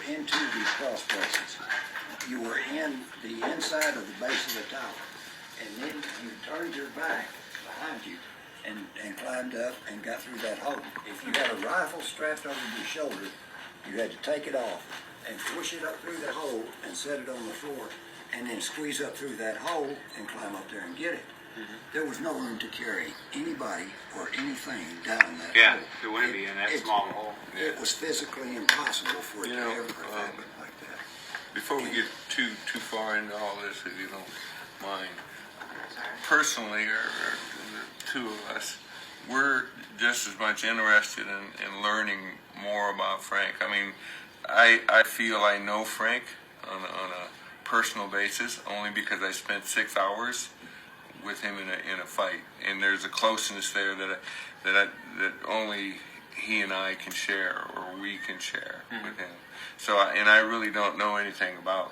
into the cross braces. You were in the inside of the base of the tower, and then you turned your back behind you and climbed up and got through that hole. If you had a rifle strapped over your shoulder, you had to take it off and push it up through the hole and set it on the floor, and then squeeze up through that hole and climb up there and get it. There was no room to carry anybody or anything down that hole. Yeah, there wouldn't be in that small hole. It was physically impossible for it to ever happen like that. Before we get too far into all this, if you don't mind, personally, or the two of us, we're just as much interested in learning more about Frank. I mean, I feel I know Frank on a personal basis only because I spent 6 hours with him in a fight, and there's a closeness there that only he and I can share, or we can share with him. So, I really don't know anything about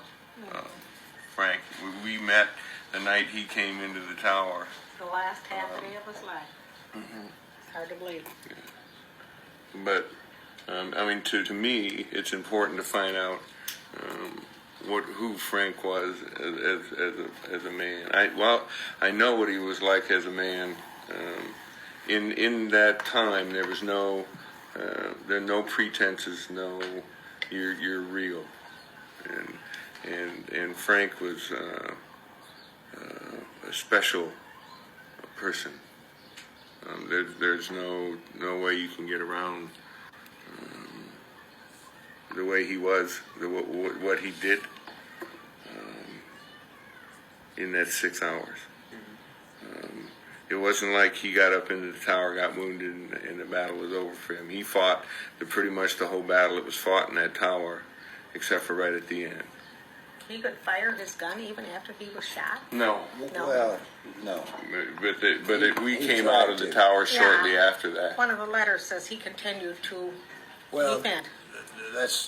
Frank. We met the night he came into the tower. The last half day of his life. It's hard to believe. Yeah. But I mean, to me, it's important to find out who Frank was as a man. I know what he was like as a man. In that time, there was no pretenses. No, you're real. And Frank was a special person. There's no way you can get around the way he was, what he did in that 6 hours. It wasn't like he got up into the tower, got wounded, and the battle was over for him. He fought pretty much the whole battle that was fought in that tower, except for right at the end. He could fire his gun even after he was shot? No. Well, no. But we came out of the tower shortly after that. One of the letters says he continued to defend.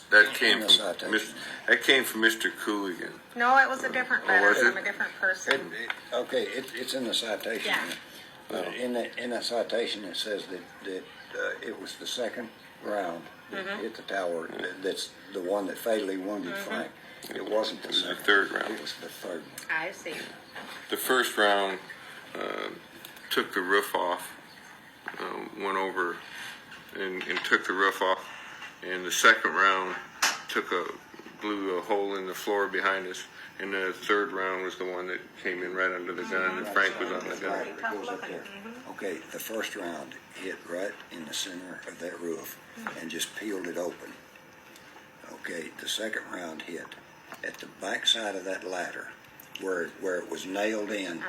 That came from Mr. Cooligan. No, it was a different letter was it? from a different person. It's in the citation. Yeah. In the citation, it says that it was the second round that hit the tower. That's the one that fatally wounded Frank. It wasn't the second. The third round. It was the third one. I see. The first round took the roof off, went over and took the roof off. And the second round blew a hole in the floor behind us. And the third round was the one that came in right under the gun, and Frank was on the gun. It goes up there. Okay, the first round hit right in the center of that roof and just peeled it open. Okay, the second round hit at the back side of that ladder where it was nailed in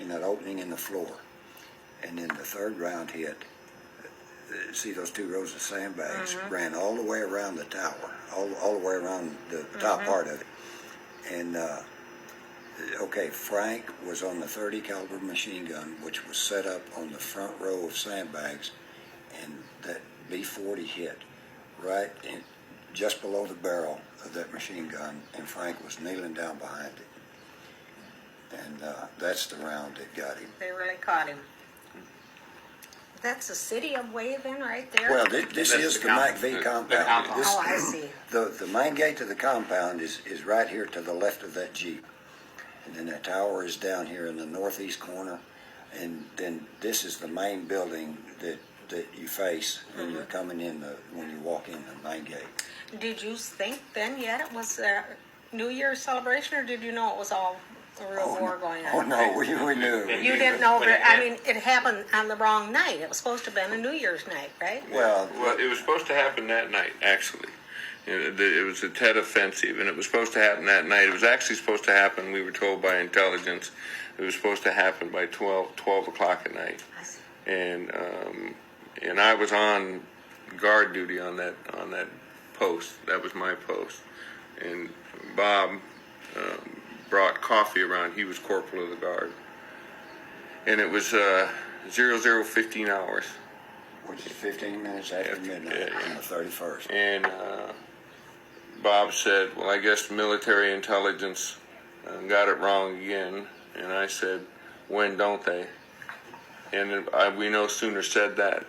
that opening in the floor. And then the third round hit, see those two rows of sandbags, ran all the way around the tower, all the way around the top part of it. And, okay, Frank was on the 30 caliber machine gun, which was set up on the front row of sandbags, and that B-40 hit right just below the barrel of that machine gun, and Frank was kneeling down behind it. And that's the round that got him. They really caught him. That's the city of Way then, right there? Well, this is the MACV Compound. Oh, I see. The main gate to the compound is right here to the left of that Jeep. And then the tower is down here in the northeast corner. And then this is the main building that you face when you're coming in, when you walk in the main gate. Did you think then yet it was a New Year's celebration, or did you know it was all a real war going on? Oh, no, we knew. You didn't know, but I mean, it happened on the wrong night. It was supposed to have been a New Year's night, right? Well, it was supposed to happen that night, actually. It was a Tet Offensive, and it was supposed to happen that night. It was actually supposed to happen, we were told by intelligence, it was supposed to happen by 12 o'clock at night. I see. And I was on guard duty on that post. That was my post. And Bob brought coffee around. He was corporal of the guard. And it was 00:15 hours. Which is 15 minutes after midnight on the 31st. And Bob said, well, I guess military intelligence got it wrong again. And I said, when don't they? And we no sooner said that,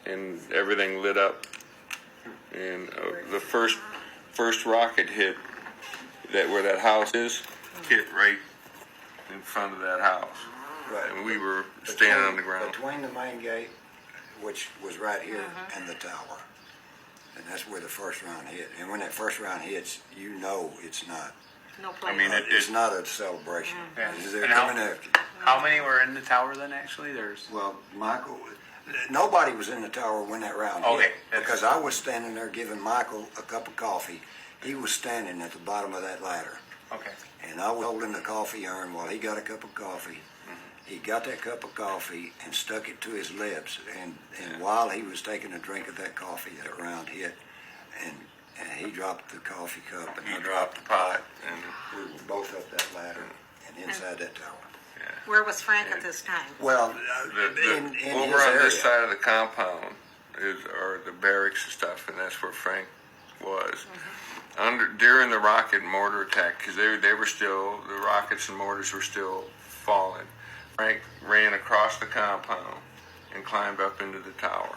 and everything lit up. And the first first rocket hit that where that house is, hit right in front of that house. Right. And we were standing on the ground. Between the main gate, which was right here, and the tower. And that's where the first round hit. And when that first round hits, you know it's not. No place. I mean, It's not a celebration. Yeah. They're And how- coming after you. How many were in the tower then, actually? There's. Well, Michael, nobody was in the tower when that round Okay, hit. that's- Because I was standing there giving Michael a cup of coffee. He was standing at the bottom of that ladder. Okay. And I was holding the coffee urn while he got a cup of coffee. He got that cup of coffee and stuck it to his lips. And while he was taking a drink of that coffee, that round hit. And he dropped the coffee cup and I He dropped dropped the pot, and We were both up that ladder and inside that tower. Where was Frank at this time? Well, over in on his area. this side of the compound are the barracks and stuff, and that's where Frank was. During the rocket and mortar attack, because they were still, the rockets and mortars were still falling. Frank ran across the compound and climbed up into the tower.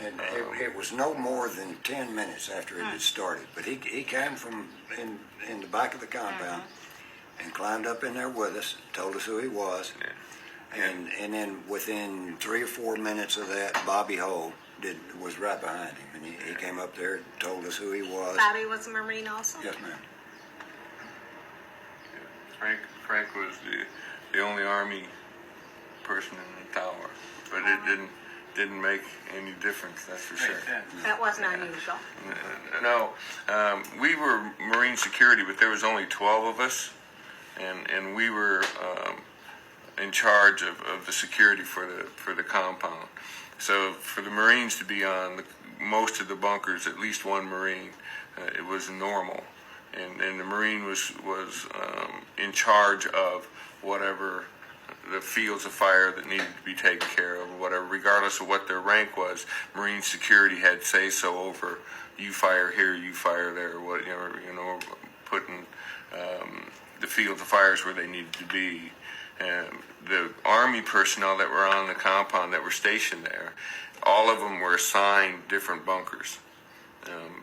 And it was no more than 10 minutes after it had started. But he came from in the back of the compound and climbed up in there with us, told us who he was. Yeah. And then within 3 or 4 minutes of that, Bobby Holt was right behind him. And he came up there and told us who he was. Bobby was a Marine also? Yes, ma'am. Frank was the only Army person in the tower, but it didn't make any difference, that's for sure. That wasn't unusual. No, we were Marine security, but there was only 12 of us, and we were in charge of the security for the compound. So for the Marines to be on most of the bunkers, at least one Marine, it was normal, and the Marine was in charge of whatever the fields of fire that needed to be taken care of, or whatever, regardless of what their rank was. Marine security had say so over you fire here, you fire there, whatever, putting the fields of fires where they needed to be. The Army personnel that were on the compound that were stationed there, all of them were assigned different bunkers.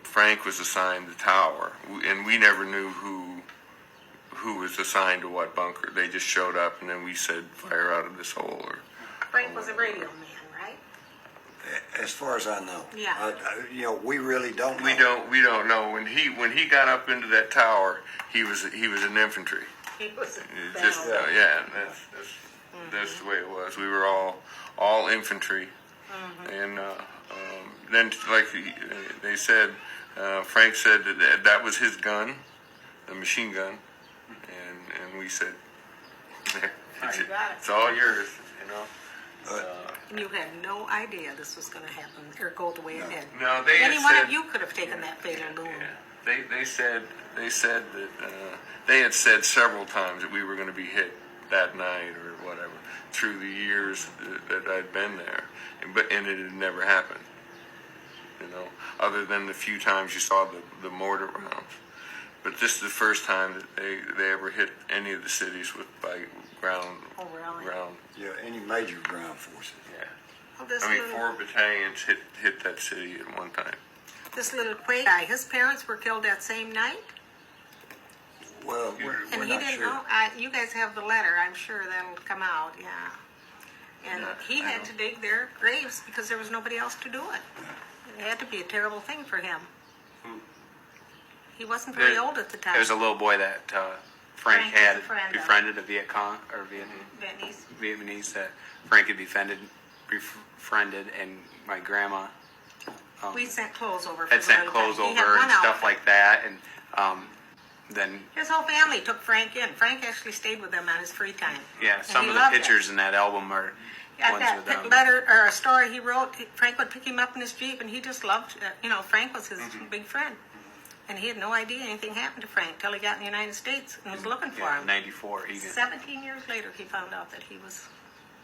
Frank was assigned the tower, and we never knew who was assigned to what bunker. They just showed up, and then we said, fire out of this hole. Frank was a radio man, right? As far as I know. Yeah. We really don't know. We don't know. When he got up into that tower, he was in infantry. He was a Just battle. that's the way it was. We were all infantry, and then like they said, Frank said that was his gun, the machine gun, and we said, it's all yours, And you had no idea this was going to happen or go the way it did. No, they had Any one said, of you could have taken that fatal loon. yeah, they said that they had said several times that we were going to be hit that night or whatever through the years that I'd been there, and it had never happened. Other than the few times you saw the mortar rounds. But this is the first time that they ever hit any of the cities by ground. Oh, really? Ground. Yeah, any major ground forces. Yeah. Well, this I mean, little, 4 battalions hit that city at one time. this little Quake guy, his parents were killed that same night? Well, we're And he not didn't sure. know. You guys have the letter. I'm sure that'll come out. Yeah. And he I had to dig their graves because there was nobody else to do it. It had to be a terrible thing for him. He wasn't very old at the time. There's a little boy that Frank Frank had was a friend of. befriended, a Viet Cong or Vietnamese that Frank had befriended, and my grandma We sent clothes over. had sent clothes over and stuff like that, and then His whole family took Frank in. Frank actually stayed with them on his free time. yeah, And some he of the loved it. pictures in that album are Yeah, ones that with them. letter or a story he wrote, Frank would pick him up in his Jeep, and he just loved, Frank was his big friend. And he had no idea anything happened to Frank till he got in the United States and was looking for Yeah, him. 94. He did. 17 years later, he found out that he was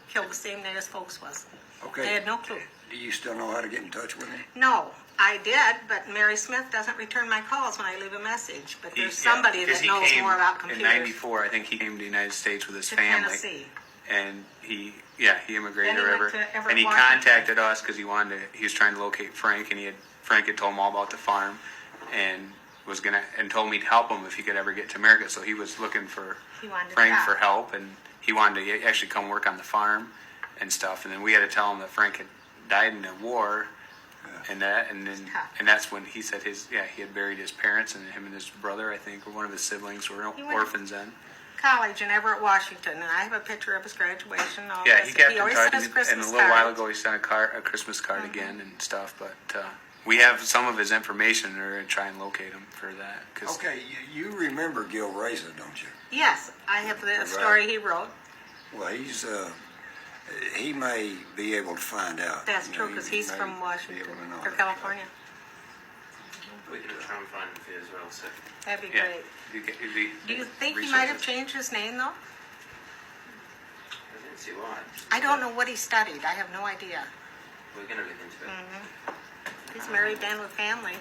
killed the same day his folks was. Okay. They had no clue. Do you still know how to get in touch with him? No, I did, but Mary Smith doesn't return my calls when I leave a message. But there's Yeah, somebody 'cause that he knows came more about in computers. '94. I think he came to the United States with his To family. Tennessee. And he immigrated Then he or went whatever. to Everett, And he Washington. contacted us because he was trying to locate Frank, and Frank had told him all about the farm, and was gonna and told me to help him if he could ever get to America. So he was looking for He wanted Frank help. for help, and he wanted to actually come work on the farm and stuff. And then we had to tell him that Frank had died in the war, and that's when he said he had buried his parents, and him and his brother, I think, or one of his siblings were He went- orphans then. College in Everett, Washington, and I have a picture of his graduation. All Yeah, this. he kept in always touch, sent us and Christmas a little while cards. ago he sent a Christmas card again and stuff. But we have some of his information, and we're gonna try and locate him for that. 'Cause Okay, you remember Gil Reza, don't you? Yes, I have the story he wrote. Well, he may be able to find out. That's You true, know, because he he's may from be Washington, able to know or that. California. We can try and find him for you as well, so. That'd be yeah, great. Do you think he might have changed his name, though? I didn't see why. I don't know what he studied. I have no idea. We're gonna look into it. He's married, man with family.